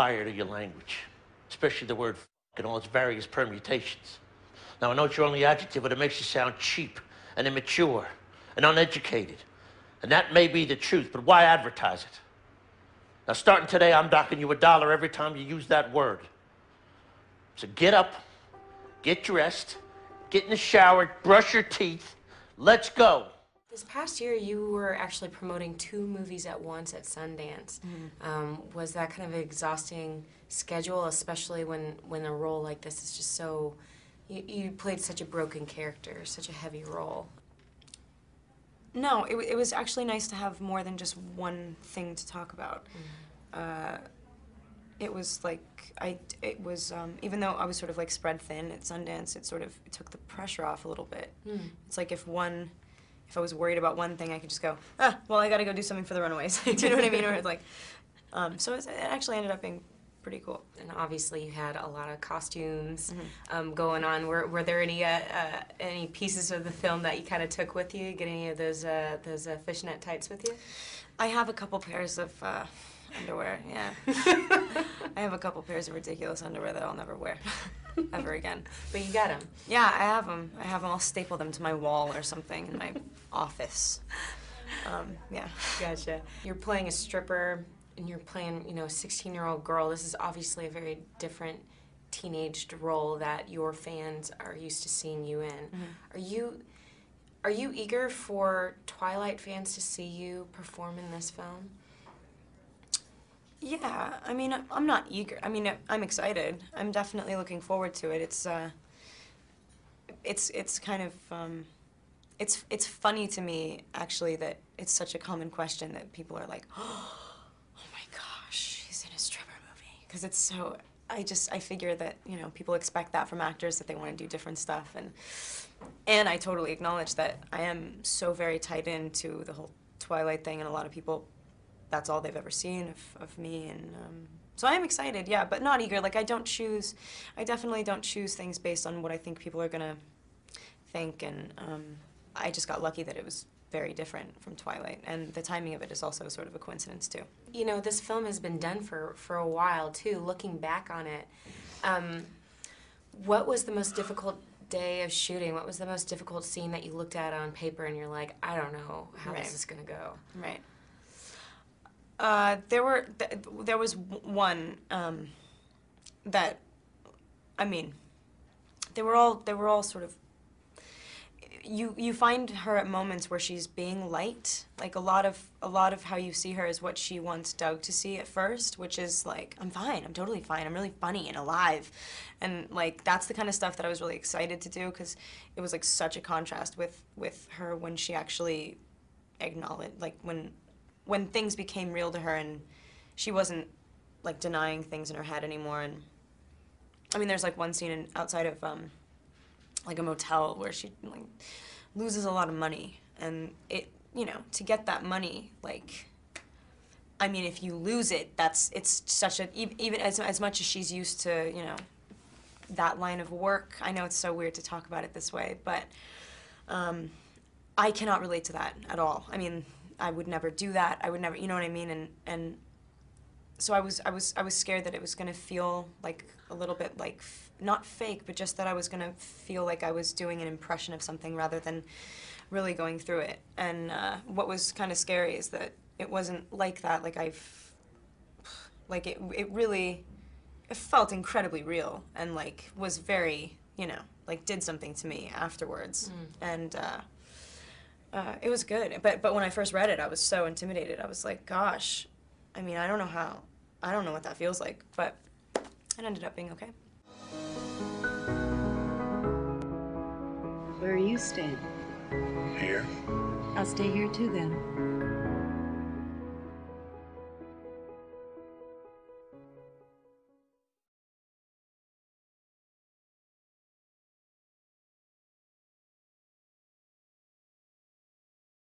tired of your language, especially the word and all its various permutations. Now, I know it's your only adjective, but it makes you sound cheap and immature and uneducated. And that may be the truth, but why advertise it? Now, starting today, I'm docking you $1 every time you use that word. So get up, get dressed, get in the shower, brush your teeth, let's go. This past year, you were actually promoting 2 movies at once at Sundance. Was that kind of an exhausting schedule, especially when a role like this is just so... You played such a broken character, such a heavy role. No, it was actually nice to have more than just one thing to talk about. It was like, even though I was sort of like spread thin at Sundance, it took the pressure off a little bit. It's like if I was worried about one thing, I could just go, well, I gotta go do something for the Runaways. Do you know what I mean? Or it's like, so it actually ended up being pretty cool. And obviously you had a lot of costumes going on. Were there any pieces of the film that you kind of took with you? Get any of those fishnet tights with you? I have a couple pairs of underwear, yeah. I have a couple pairs of ridiculous underwear that I'll never wear ever again. But you got them. Yeah, I have them. I'll staple them to my wall or something in my office. Yeah. Gotcha. You're playing a stripper, and you're playing, a 16-year-old girl. This is obviously a very different teenaged role that your fans are used to seeing you in. Are you eager for Twilight fans to see you perform in this film? Yeah, I mean, I'm not eager. I mean, I'm excited. I'm definitely looking forward to it. It's kind of, it's funny to me, actually, that it's such a common question that people are like, oh my gosh, he's in a stripper movie. Because it's so, I figure that, people expect that from actors, that they want to do different stuff. And I totally acknowledge that I am so very tied into the whole Twilight thing, and a lot of people, that's all they've ever seen of me, and so I am excited, yeah, but not eager. Like, I definitely don't choose things based on what I think people are gonna think, and I just got lucky that it was very different from Twilight, and the timing of it is also sort of a coincidence, too. This film has been done for a while, too. Looking back on it, what was the most difficult day of shooting? What was the most difficult scene that you looked at on paper and you're like, I don't know how this is gonna go? Right. There was one that, I mean, they were all sort of, you find her at moments where she's being light. Like, a lot of how you see her is what she wants Doug to see at first, which is like, I'm fine, I'm totally fine, I'm really funny and alive. And like, that's the kind of stuff that I was really excited to do, because it was like such a contrast with her when she actually acknowledged, like when things became real to her and she wasn't like denying things in her head anymore. And I mean, there's like one scene outside of like a motel where she like loses a lot of money, and it, to get that money, like, I mean, if you lose it, it's such a, even as much as she's used to, that line of work. I know it's so weird to talk about it this way, but I cannot relate to that at all. I mean, I would never do that. I would never, you know what I mean? And so I was scared that it was gonna feel like a little bit like, not fake, but just that I was gonna feel like I was doing an impression of something rather than really going through it. And what was kind of scary is that it wasn't like that. Like, it felt incredibly real, and like was very, like did something to me afterwards. And it was good, but when I first read it, I was so intimidated. I was like, gosh, I mean, I don't know what that feels like, but it ended up being okay. Where are you staying? Here. I'll stay here too then.